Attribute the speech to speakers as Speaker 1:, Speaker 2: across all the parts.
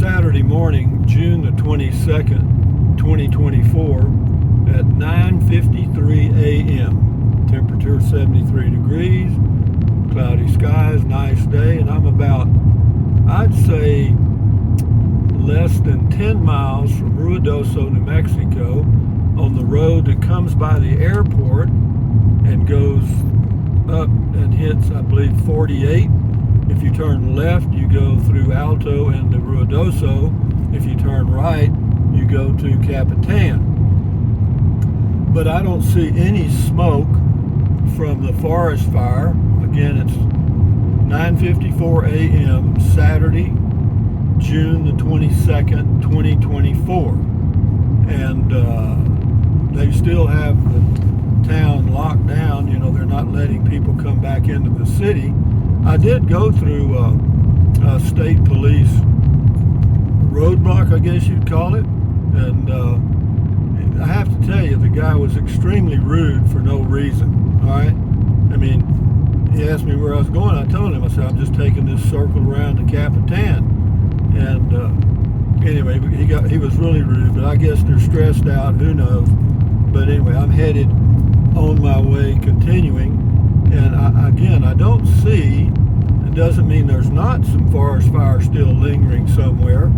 Speaker 1: Saturday morning, June the 22nd, 2024 at 9:53 a.m. Temperature 73 degrees, cloudy skies, nice day, and I'm about, I'd say, less than 10 miles from Ruidoso, New Mexico, on the road that comes by the airport and goes up and hits, I believe, 48. If you turn left, you go through Alto and the Ruidoso. If you turn right, you go to Capitan. But I don't see any smoke from the forest fire. Again, it's 9:54 a.m. Saturday, June the 22nd, 2024. And they still have the town locked down. You know, they're not letting people come back into the city. I did go through a state police roadblock, I guess you'd call it. And I have to tell you, the guy was extremely rude for no reason. All right? I mean, he asked me where I was going. I told him, I said, I'm just taking this circle around to Capitan. And anyway, he was really rude, but I guess they're stressed out, who knows. But anyway, I'm headed on my way, continuing. And I don't see, it doesn't mean there's not some forest fire still lingering somewhere.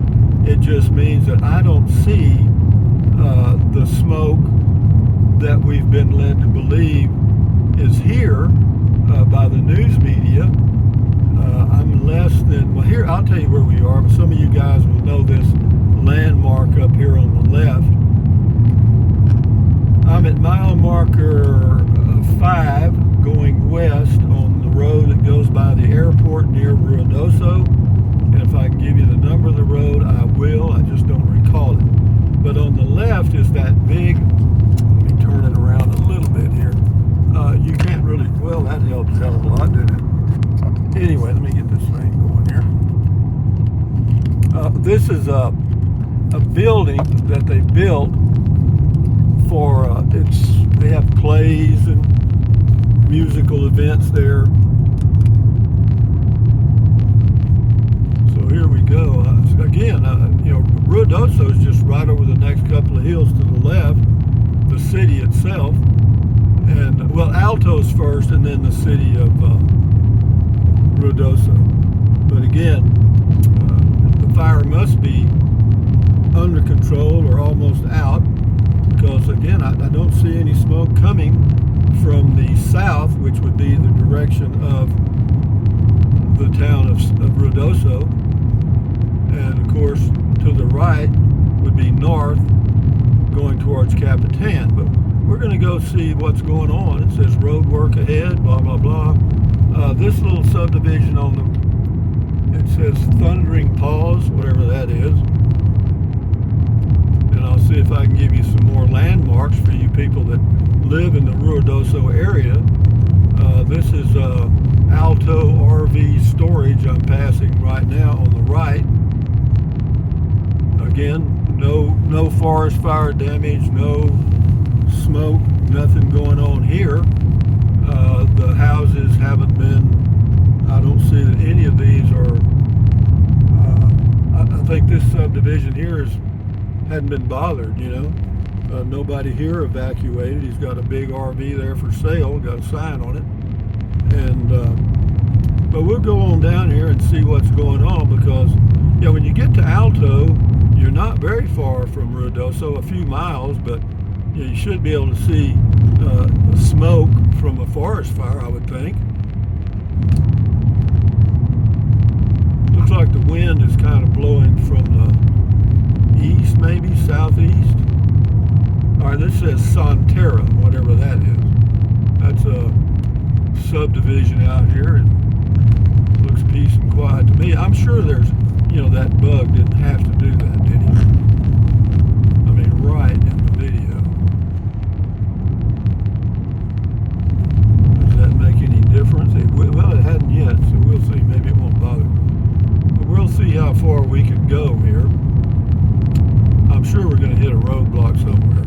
Speaker 1: It just means that I don't see the smoke that we've been led to believe is here by the news media. I'm less than, well, here, I'll tell you where we are, but some of you guys will know this landmark up here on the left. I'm at mile marker 5 going west on the road that goes by the airport near Ruidoso. And if I can give you the number of the road, I will. I just don't recall it. But on the left is that big, let me turn it around a little bit here. You can't really, well, that helps a hell of a lot, didn't it? Anyway, let me get this thing going here. This is a building that they built for, they have plays and musical events there. So here we go. Again, you know, Ruidoso is just right over the next couple of hills to the left, the city itself. And, well, Alto's first and then the city of Ruidoso. But again, the fire must be under control or almost out, because again, I don't see any smoke coming from the south, which would be the direction of the town of Ruidoso. And of course, to the right would be north, going towards Capitan. But we're going to go see what's going on. It says road work ahead, blah, blah, blah. This little subdivision on the, it says Thundering Paws, whatever that is. And I'll see if I can give you some more landmarks for you people that live in the Ruidoso area. This is Alto RV storage I'm passing right now on the right. Again, no forest fire damage, no smoke, nothing going on here. The houses haven't been, I don't see that any of these are, I think this subdivision here hadn't been bothered, you know. Nobody here evacuated. He's got a big RV there for sale, got a sign on it. And but we'll go on down here and see what's going on, because yeah, when you get to Alto, you're not very far from Ruidoso, a few miles, but you should be able to see smoke from a forest fire, I would think. Looks like the wind is kind of blowing from the east, maybe southeast. All right, this says Sonterra, whatever that is. That's a subdivision out here, and looks peace and quiet to me. I'm sure there's, you know, that bug didn't have to do that, did he? I mean, right in the video. Does that make any difference? Well, it hadn't yet, so we'll see. Maybe it won't bother. But we'll see how far we can go here. I'm sure we're going to hit a roadblock somewhere.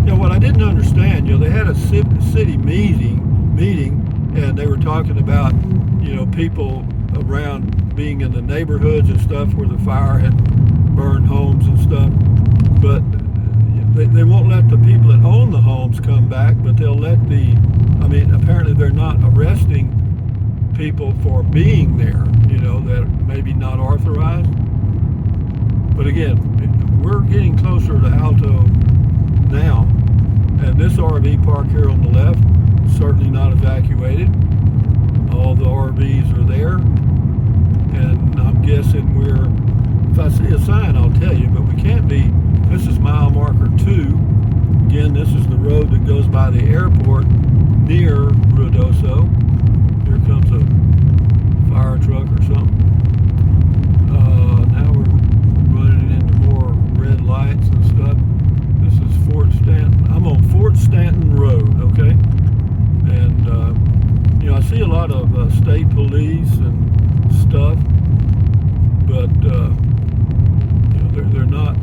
Speaker 1: Yeah, what I didn't understand, you know, they had a city meeting, and they were talking about, people around being in the neighborhoods and stuff where the fire had burned homes and stuff. But they won't let the people that own the homes come back, but they'll let apparently they're not arresting people for being there, that maybe not authorized. But again, we're getting closer to Alto now, and this RV park here on the left, certainly not evacuated. All the RVs are there, and I'm guessing if I see a sign, I'll tell you, but we can't be. This is mile marker 2. Again, this is the road that goes by the airport near Ruidoso. Here comes a fire truck or something. Now we're running into more red lights and stuff. This is Fort Stanton. I'm on Fort Stanton Road, okay? And, I see a lot of state police and stuff, but, they're not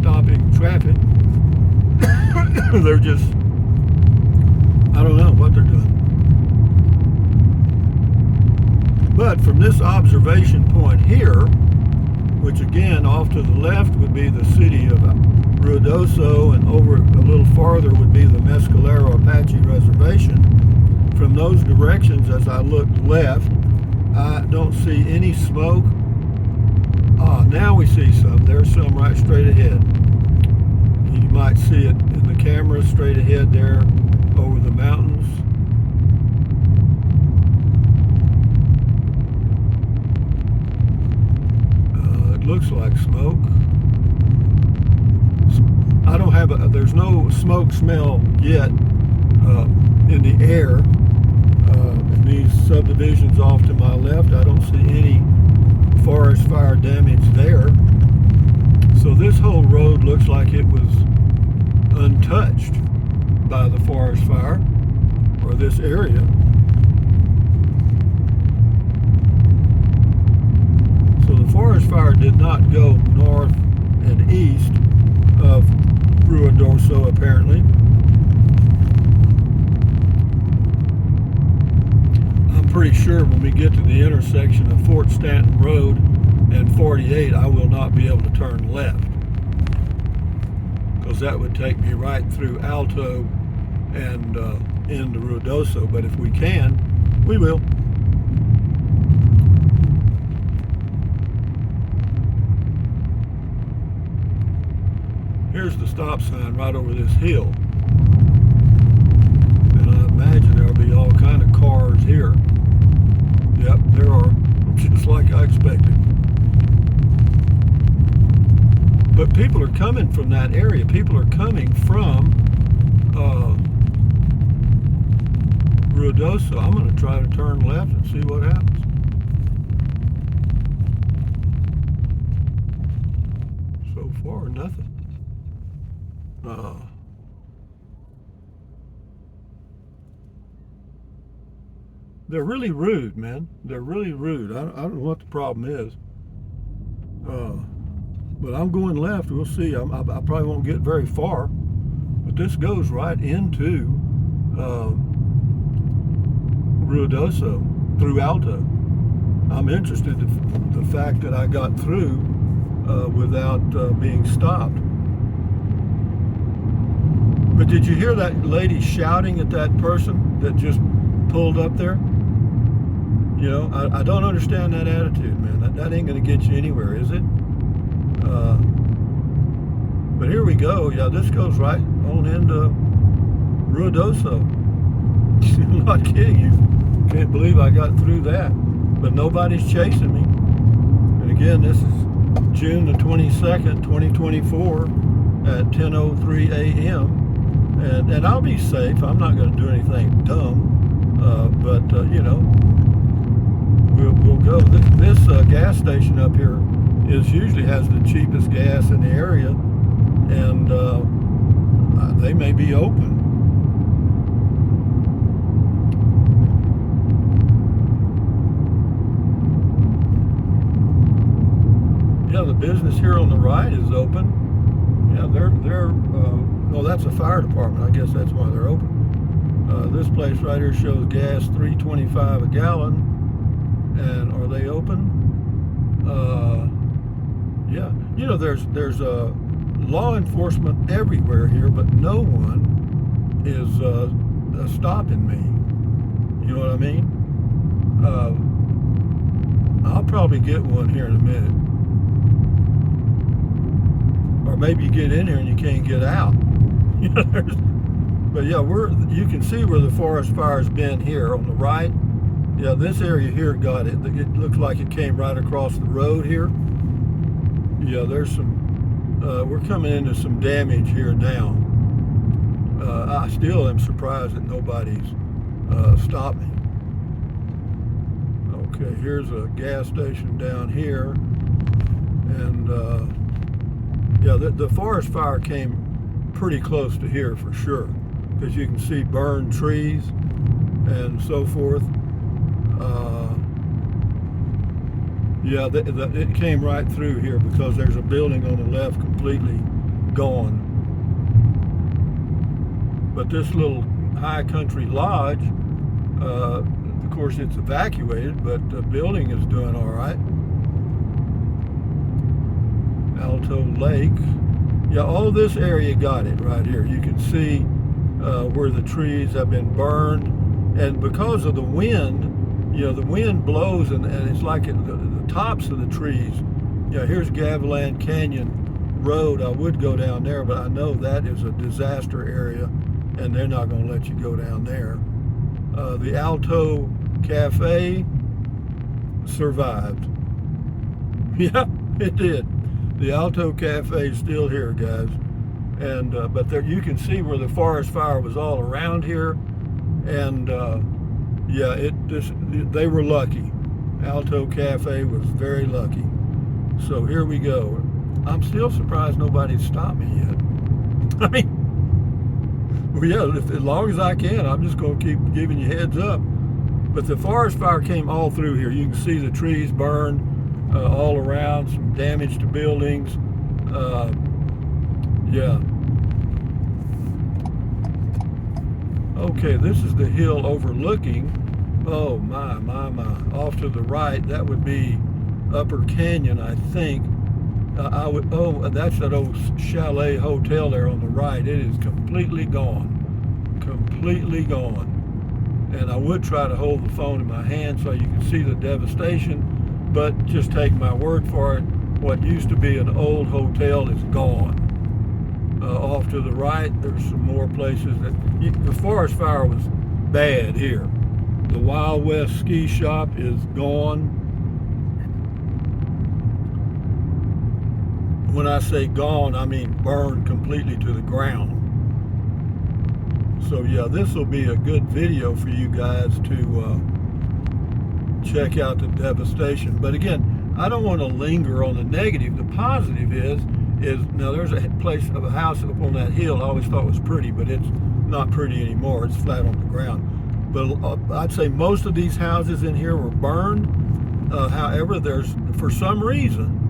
Speaker 1: stopping traffic. They're just, I don't know what they're doing. But from this observation point here, which again off to the left would be the city of Ruidoso, and over a little farther would be the Mescalero Apache Reservation. From those directions, as I look left, I don't see any smoke. Now we see some. There's some right straight ahead. You might see it in the camera straight ahead there over the mountains. It looks like smoke. I don't have there's no smoke smell yet in the air. In these subdivisions off to my left, I don't see any forest fire damage there. So this whole road looks like it was untouched by the forest fire, or this area. So the forest fire did not go north and east of Ruidoso, apparently. I'm pretty sure when we get to the intersection of Fort Stanton Road and 48, I will not be able to turn left, because that would take me right through Alto and into Ruidoso. But if we can, we will. Here's the stop sign right over this hill, and I imagine there'll be all kind of cars here. Yep, there are, just like I expected. But people are coming from that area. People are coming from Ruidoso. I'm going to try to turn left and see what happens. So far, nothing. They're really rude, man. They're really rude. I don't know what the problem is. But I'm going left. We'll see. I probably won't get very far. But this goes right into Ruidoso through Alto. I'm interested in the fact that I got through without being stopped. But did you hear that lady shouting at that person that just pulled up there? I don't understand that attitude, man. That ain't going to get you anywhere, is it? But here we go. Yeah, this goes right on into Ruidoso. I'm not kidding you. Can't believe I got through that. But nobody's chasing me. And again, this is June the 22nd, 2024 at 10:03 a.m. And I'll be safe. I'm not going to do anything dumb. But we'll go. This gas station up here usually has the cheapest gas in the area, and they may be open. Yeah, the business here on the right is open. Yeah, they're oh, that's a fire department. I guess that's why they're open. This place right here shows gas $3.25 a gallon. And are they open? Yeah. You know, there's a law enforcement everywhere here, but no one is stopping me. You know what I mean? I'll probably get one here in a minute. Or maybe you get in here and you can't get out. You know, but yeah, you can see where the forest fire's been here on the right. Yeah, this area here got it. It looks like it came right across the road here. Yeah, there's some, we're coming into some damage here now. I still am surprised that nobody's stopped me. Okay, here's a gas station down here. And yeah, the forest fire came pretty close to here for sure, because you can see burned trees and so forth. Yeah, it came right through here because there's a building on the left completely gone. But this little high country lodge, of course it's evacuated, but the building is doing all right. Alto Lake. Yeah, all this area got it right here. You can see where the trees have been burned. And because of the wind, you know, the wind blows and it's like the tops of the trees. Yeah, here's Gavilan Canyon Road. I would go down there, but I know that is a disaster area and they're not going to let you go down there. The Alto Cafe survived. Yeah, it did. The Alto Cafe is still here, guys. And but there you can see where the forest fire was all around here. And yeah, they were lucky. Alto Cafe was very lucky. So here we go. I'm still surprised nobody stopped me yet. I mean, well, yeah, as long as I can, I'm just going to keep giving you heads up. But the forest fire came all through here. You can see the trees burned all around, some damage to buildings. Yeah. Okay, this is the hill overlooking. Oh my. Off to the right, that would be Upper Canyon, I think. That's that old chalet hotel there on the right. It is completely gone. Completely gone. And I would try to hold the phone in my hand so you can see the devastation, but just take my word for it. What used to be an old hotel is gone. Off to the right, there's some more places the forest fire was bad here. The Wild West ski shop is gone. When I say gone, I mean burned completely to the ground. So yeah, this will be a good video for you guys to check out the devastation. But again, I don't want to linger on the negative. The positive is now there's a house up on that hill I always thought was pretty, but it's not pretty anymore. It's flat on the ground. But I'd say most of these houses in here were burned. However, there's, for some reason,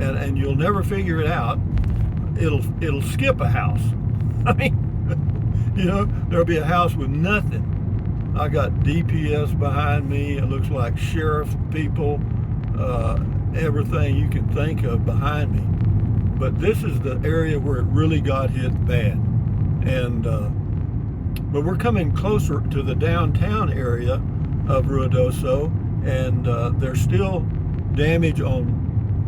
Speaker 1: and you'll never figure it out, it'll skip a house. I mean, you know, there'll be a house with nothing. I got DPS behind me. It looks like sheriff people, everything you can think of behind me. But this is the area where it really got hit bad. And but we're coming closer to the downtown area of Ruidoso, and there's still damage on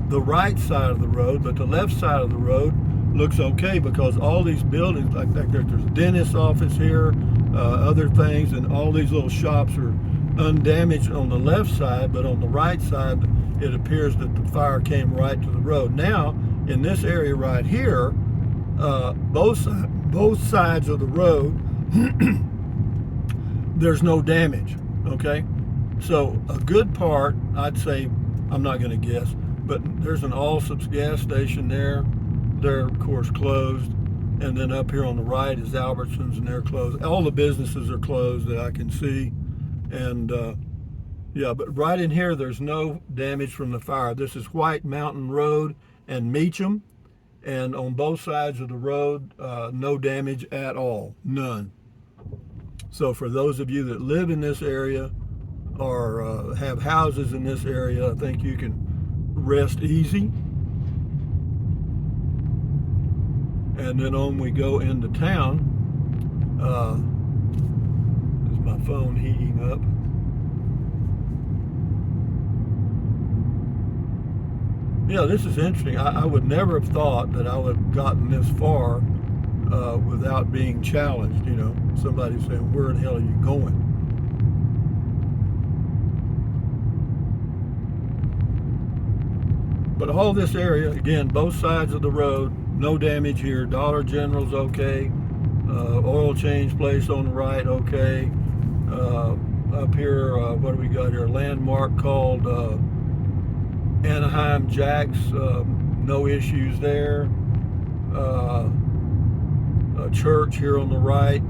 Speaker 1: the right side of the road, but the left side of the road looks okay because all these buildings, like there's a dentist's office here, other things, and all these little shops are undamaged on the left side, but on the right side, it appears that the fire came right to the road. Now, in this area right here, both sides of the road, there's no damage, okay? So a good part, I'd say, I'm not gonna guess, but there's an Allsup's gas station there. They're, of course, closed. And then up here on the right is Albertsons, and they're closed. All the businesses are closed that I can see. And yeah, but right in here, there's no damage from the fire. This is White Mountain Road and Meacham. And on both sides of the road, no damage at all, none. So for those of you that live in this area, or have houses in this area, I think you can rest easy. And then on we go into town. Is my phone heating up? Yeah, this is interesting. I would never have thought that I would have gotten this far without being challenged. You know, somebody saying, "Where the hell are you going?" But all this area, again, both sides of the road, no damage here. Dollar General's okay. Oil change place on the right, okay. Up here, what do we got here? A landmark called Anaheim Jack's. No issues there. A church here on the right.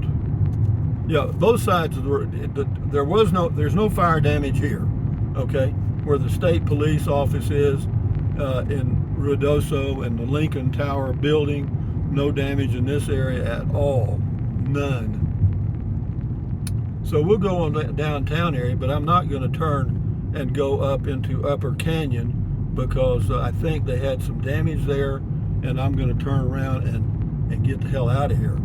Speaker 1: Yeah, both sides of the road. There's no fire damage here. Okay, where the state police office is in Ruidoso and the Lincoln Tower building, no damage in this area at all. None. So we'll go on that downtown area, but I'm not going to turn and go up into Upper Canyon because I think they had some damage there, and I'm going to turn around and get the hell out of here.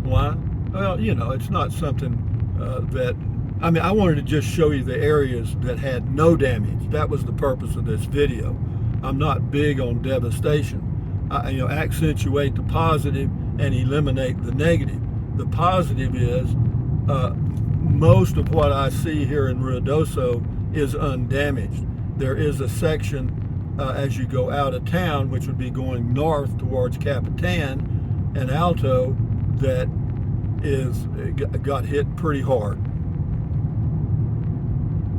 Speaker 1: Why? Well, you know, it's not something that, I mean, I wanted to just show you the areas that had no damage. That was the purpose of this video. I'm not big on devastation. I accentuate the positive and eliminate the negative. The positive is most of what I see here in Ruidoso is undamaged. There is a section as you go out of town, which would be going north towards Capitan and Alto, that got hit pretty hard.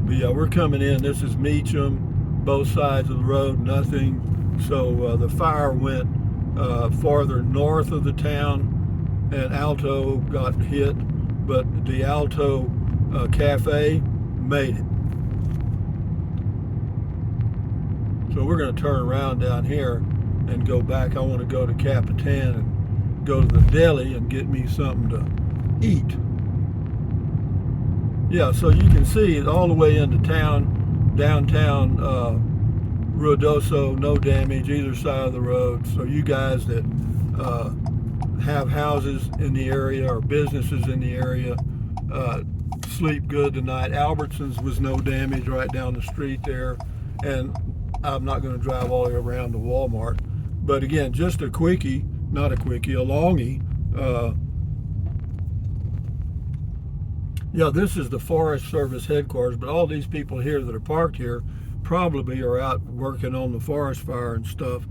Speaker 1: But yeah, we're coming in. This is Meacham, both sides of the road, nothing. So the fire went farther north of the town, and Alto got hit, but the Alto Cafe made it. So we're going to turn around down here and go back. I want to go to Capitan and go to the deli and get me something to eat. Yeah, so you can see it all the way into town, downtown Ruidoso, no damage either side of the road. So you guys that have houses in the area or businesses in the area, sleep good tonight. Albertsons was no damage right down the street there, and I'm not going to drive all the way around to Walmart. But again, just a quickie, not a quickie, a longie. Yeah, this is the Forest Service headquarters, but all these people here that are parked here probably are out working on the forest fire and stuff.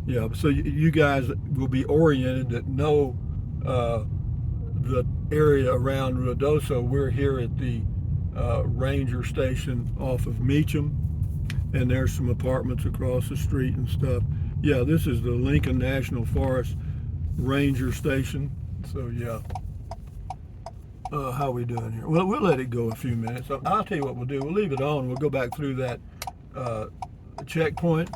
Speaker 1: Yeah, so you guys will be oriented that know the area around Ruidoso. We're here at the ranger station off of Meacham, and there's some apartments across the street and stuff. Yeah, this is the Lincoln National Forest Ranger Station. So yeah. How we doing here? Well, we'll let it go a few minutes. I'll tell you what we'll do. We'll leave it on. We'll go back through that checkpoint,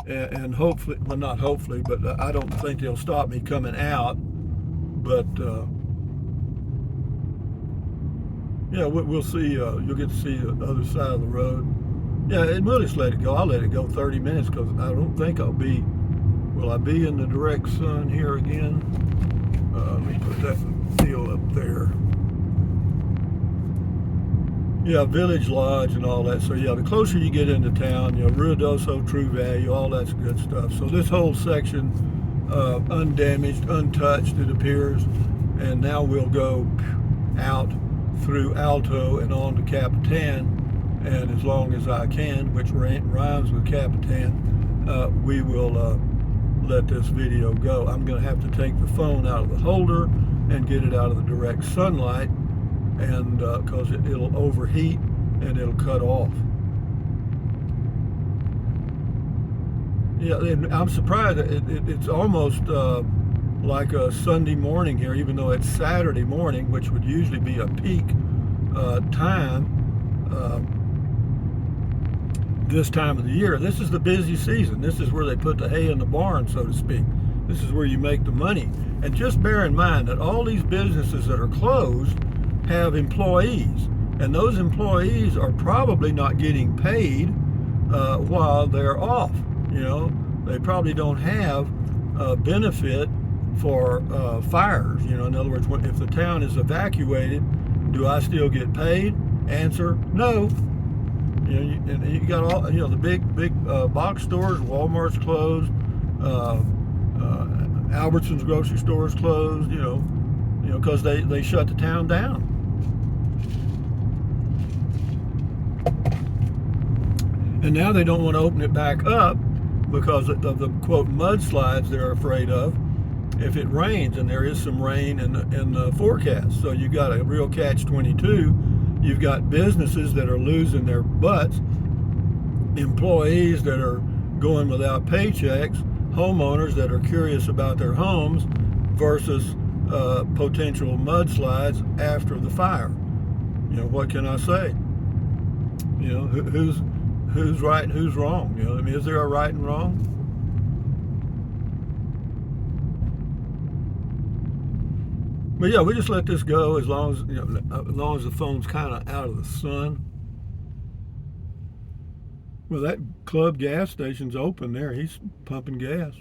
Speaker 1: and hopefully, well, not hopefully, but I don't think they'll stop me coming out. But yeah, we'll see. You'll get to see the other side of the road. Yeah, and we'll just let it go. I'll let it go 30 minutes because I don't think I'll be. Will I be in the direct sun here again? Let me put that deal up there. Yeah, Village Lodge and all that. So yeah, the closer you get into town, Ruidoso, True Value, all that's good stuff. So this whole section, undamaged, untouched, it appears. And now we'll go out through Alto and on to Capitan. And as long as I can, which rhymes with Capitan, we will let this video go. I'm going to have to take the phone out of the holder and get it out of the direct sunlight, and because it'll overheat and it'll cut off. Yeah, and I'm surprised. It's almost like a Sunday morning here, even though it's Saturday morning, which would usually be a peak time this time of the year. This is the busy season. This is where they put the hay in the barn, so to speak. This is where you make the money. And just bear in mind that all these businesses that are closed have employees. And those employees are probably not getting paid while they're off. You know, they probably don't have a benefit for fires. You know, in other words, if the town is evacuated, do I still get paid? Answer: no. You know, and you got all, you know, the big box stores. Walmart's closed. Albertson's grocery stores closed. You know, because they shut the town down. And now they don't want to open it back up because of the quote mudslides they're afraid of if it rains, and there is some rain in the forecast. So you've got a real catch-22. You've got businesses that are losing their butts, employees that are going without paychecks, homeowners that are curious about their homes versus potential mudslides after the fire. You know, what can I say? You know, who's right and who's wrong? You know, I mean, is there a right and wrong? But yeah, we just let this go as long as, you know, as long as the phone's kind of out of the sun. Well, that Club gas station's open there. He's pumping gas.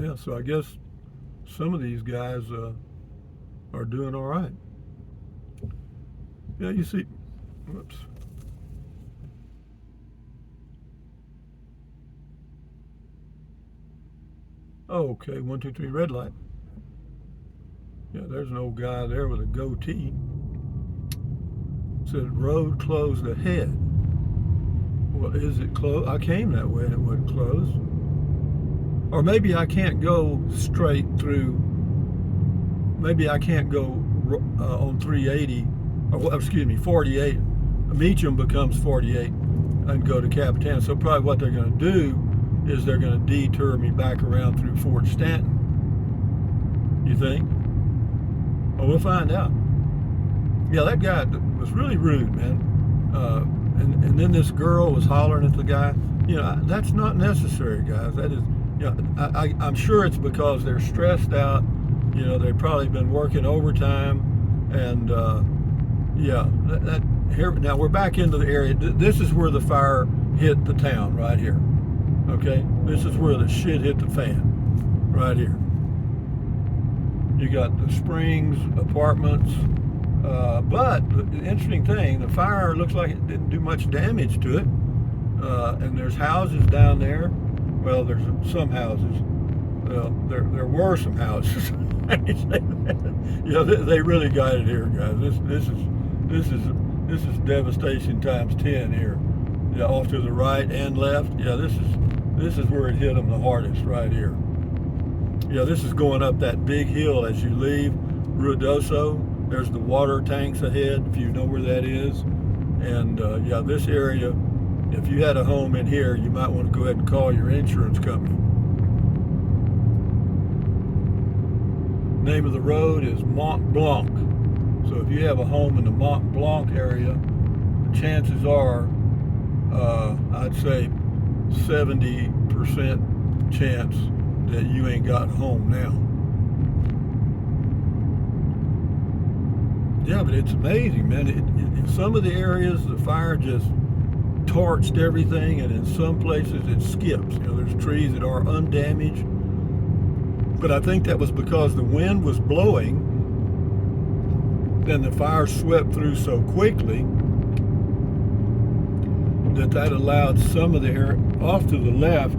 Speaker 1: Yeah, so I guess some of these guys are doing all right. Yeah, you see, whoops. Oh, okay, 1, 2, 3, red light. Yeah, there's an old guy there with a goatee. It said road closed ahead. Well, is it closed? I came that way and it wasn't closed. Or maybe I can't go straight through. Maybe I can't go on 380, or excuse me, 48. Meacham becomes 48 and go to Capitan. So probably what they're going to do is they're going to detour me back around through Fort Stanton. You think? Well, we'll find out. Yeah, that guy was really rude, man. And then this girl was hollering at the guy. You know, that's not necessary, guys. That is, you know, I'm sure it's because they're stressed out. You know, they've probably been working overtime, and yeah, that here now we're back into the area. This is where the fire hit the town, right here. Okay, this is where the shit hit the fan, right here. You got the Springs apartments, but the interesting thing, the fire looks like it didn't do much damage to it, and there's houses down there. Well, there's some houses. Well, there were some houses. Yeah, they really got it here, guys. This is devastation times 10 here. Yeah, off to the right and left. Yeah, this is where it hit them the hardest, right here. Yeah, this is going up that big hill as you leave Ruidoso. There's the water tanks ahead, if you know where that is. And yeah, this area, if you had a home in here, you might want to go ahead and call your insurance company. Name of the road is Mont Blanc. So if you have a home in the Mont Blanc area, the chances are, I'd say 70% chance that you ain't got a home now. Yeah, but it's amazing, man. In some of the areas, the fire just torched everything, and in some places it skips. You know, there's trees that are undamaged. But I think that was because the wind was blowing, then the fire swept through so quickly that allowed some of the air. Off to the left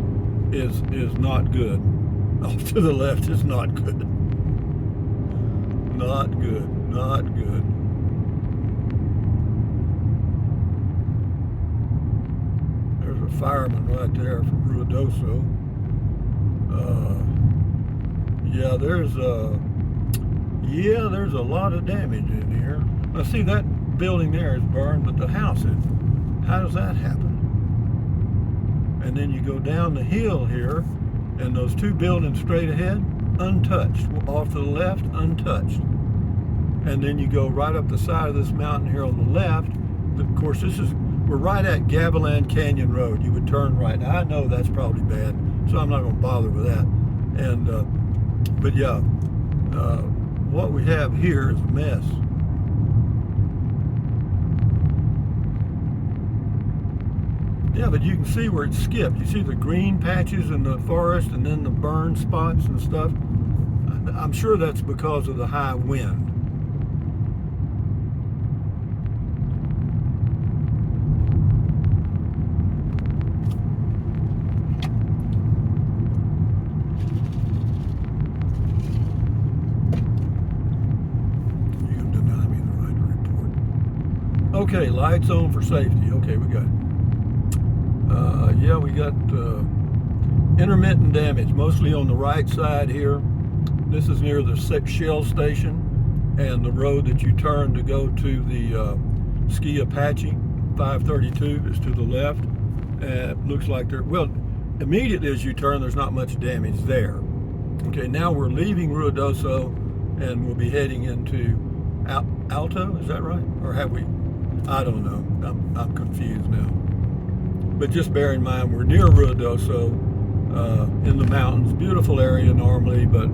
Speaker 1: is not good. Off to the left is not good. Not good. Not good. There's a fireman right there from Ruidoso. Yeah, there's a lot of damage in here. Now see, that building there is burned, but the house is. How does that happen? And then you go down the hill here, and those two buildings straight ahead, untouched. Off to the left, untouched. And then you go right up the side of this mountain here on the left. Of course, we're right at Gavilan Canyon Road. You would turn right. Now, I know that's probably bad, so I'm not going to bother with that. And but yeah, what we have here is a mess. Yeah, but you can see where it skipped. You see the green patches in the forest and then the burn spots and stuff. I'm sure that's because of the high wind. You can deny me the right to report. Okay, lights on for safety. Okay, we got it. Yeah, we got intermittent damage, mostly on the right side here. This is near the Shell station and the road that you turn to go to the Ski Apache. 532 is to the left. It looks like there, well, immediately as you turn, there's not much damage there. Okay, now we're leaving Ruidoso and we'll be heading into Alto, is that right? Or have we? I don't know. I'm confused now. But just bear in mind, we're near Ruidoso in the mountains. Beautiful area normally, but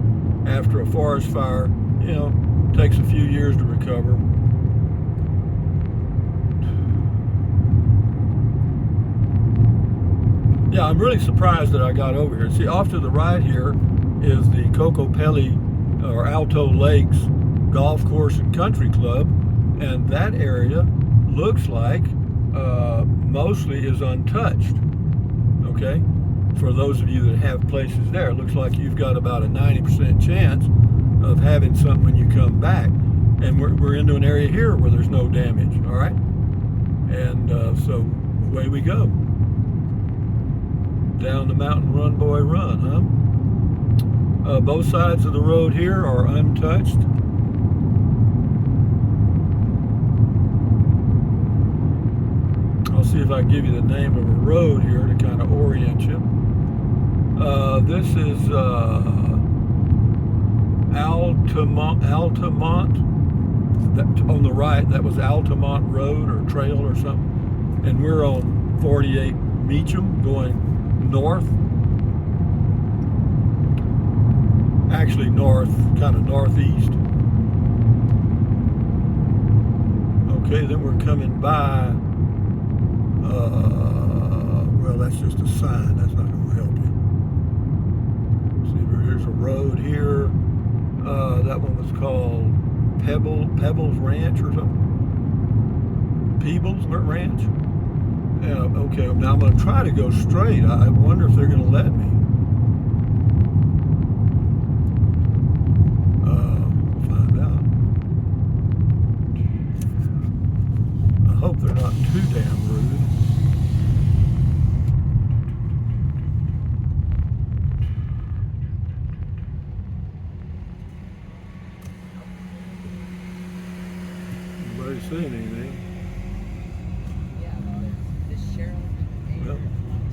Speaker 1: after a forest fire, you know, takes a few years to recover. Yeah, I'm really surprised that I got over here. See, off to the right here is the Cocopelli or Alto Lakes Golf Course and Country Club, and that area looks like mostly is untouched. Okay, for those of you that have places there, it looks like you've got about a 90% chance of having something when you come back. And we're into an area here where there's no damage. All right, and so away we go. Down the mountain, run boy run, huh? Both sides of the road here are untouched. I'll see if I can give you the name of a road here to kind of orient you. This is Altamont. That, on the right, that was Altamont Road or Trail or something. And we're on 48 Meacham going north. Actually north, kind of northeast. Okay, then we're coming by, well, that's just a sign. That's not going to help you. See, there's a road here. That one was called Pebbles Ranch or something. Peebles Ranch? Yeah, okay, now I'm going to try to go straight. I wonder if they're going to let me. We'll find out. I hope they're not too damn rude. Nobody seen anything. Well,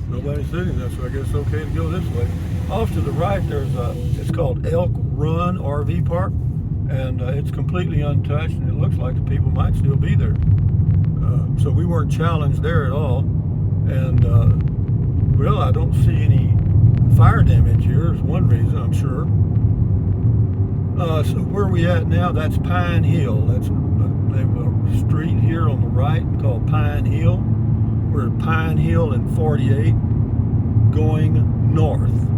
Speaker 1: nobody's sitting there, so I guess it's okay to go this way. Off to the right, there's it's called Elk Run RV Park, and it's completely untouched, and it looks like the people might still be there. So we weren't challenged there at all, and well, I don't see any fire damage here. Is one reason, I'm sure. So where are we at now? That's Pine Hill. That's the name of a street here on the right called Pine Hill. We're at Pine Hill and 48 going north.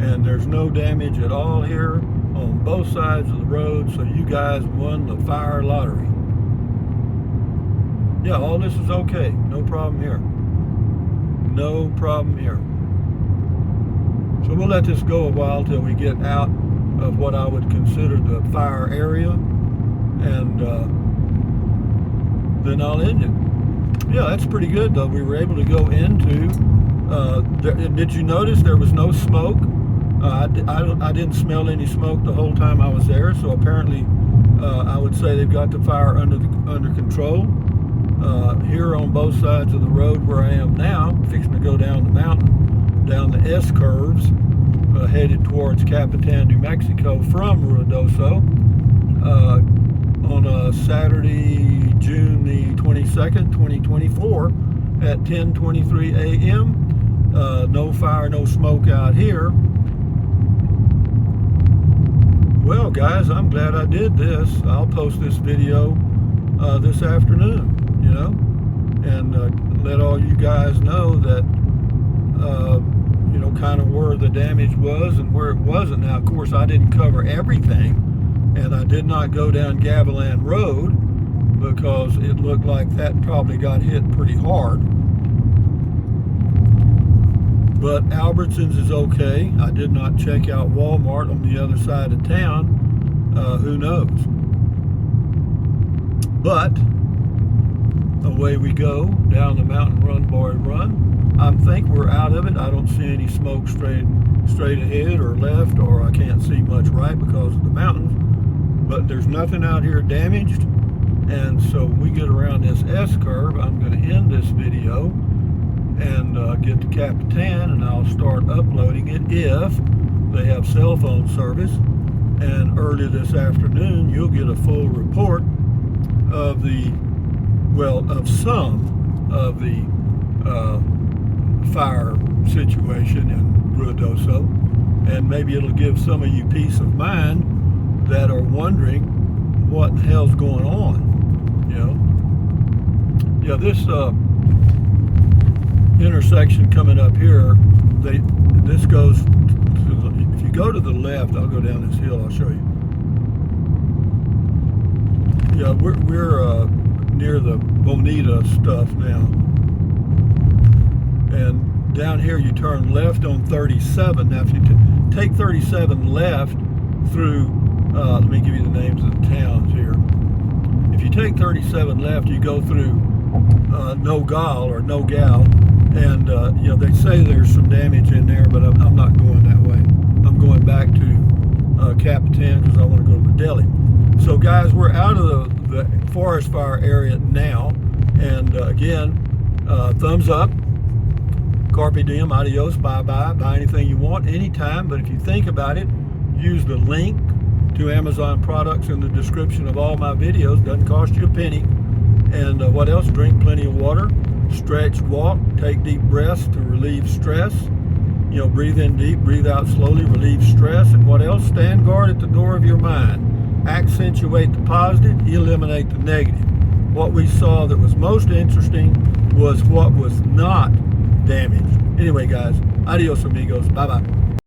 Speaker 1: And there's no damage at all here on both sides of the road, so you guys won the fire lottery. Yeah, all this is okay. No problem here. No problem here. So we'll let this go a while till we get out of what I would consider the fire area, and then I'll end it. Yeah, that's pretty good though. We were able to go into, did you notice there was no smoke? I didn't smell any smoke the whole time I was there, so apparently I would say they've got the fire under control. Here on both sides of the road where I am now, fixing to go down the mountain, down the S-curves, headed towards Capitan, New Mexico from Ruidoso, on a Saturday, June the 22nd, 2024 at 10:23 a.m. No fire, no smoke out here. Well, guys, I'm glad I did this. I'll post this video this afternoon, and let all you guys know that, kind of where the damage was and where it wasn't. Now, of course, I didn't cover everything, and I did not go down Gavilan Road because it looked like that probably got hit pretty hard. But Albertsons is okay. I did not check out Walmart on the other side of town. Who knows? But away we go down the mountain run, boy, run. I think we're out of it. I don't see any smoke straight ahead or left, or I can't see much right because of the mountains. But there's nothing out here damaged. And so when we get around this S-curve, I'm going to end this video and get to Capitan, and I'll start uploading it if they have cell phone service. And early this afternoon, you'll get a full report of some of the fire situation in Ruidoso, and maybe it'll give some of you peace of mind that are wondering what in the hell's going on. This intersection coming up here, this goes to the, if you go to the left, I'll go down this hill, I'll show you. Yeah, we're near the Bonita stuff now. And down here you turn left on 37. Now if you take 37 left through, let me give you the names of the towns here. If you take 37 left, you go through Nogal, and they say there's some damage in there, but I'm not going that way. I'm going back to Capitan because I want to go to the deli. So guys, we're out of the forest fire area now, and again, thumbs up, carpe diem, adios, bye-bye, buy anything you want anytime. But if you think about it, use the link to Amazon products in the description of all my videos. Doesn't cost you a penny. And what else? Drink plenty of water, stretch, walk, take deep breaths to relieve stress. Breathe in deep, breathe out slowly, relieve stress. And what else? Stand guard at the door of your mind. Accentuate the positive, eliminate the negative. What we saw that was most interesting was what was not damaged. Anyway, guys, adios amigos, bye-bye.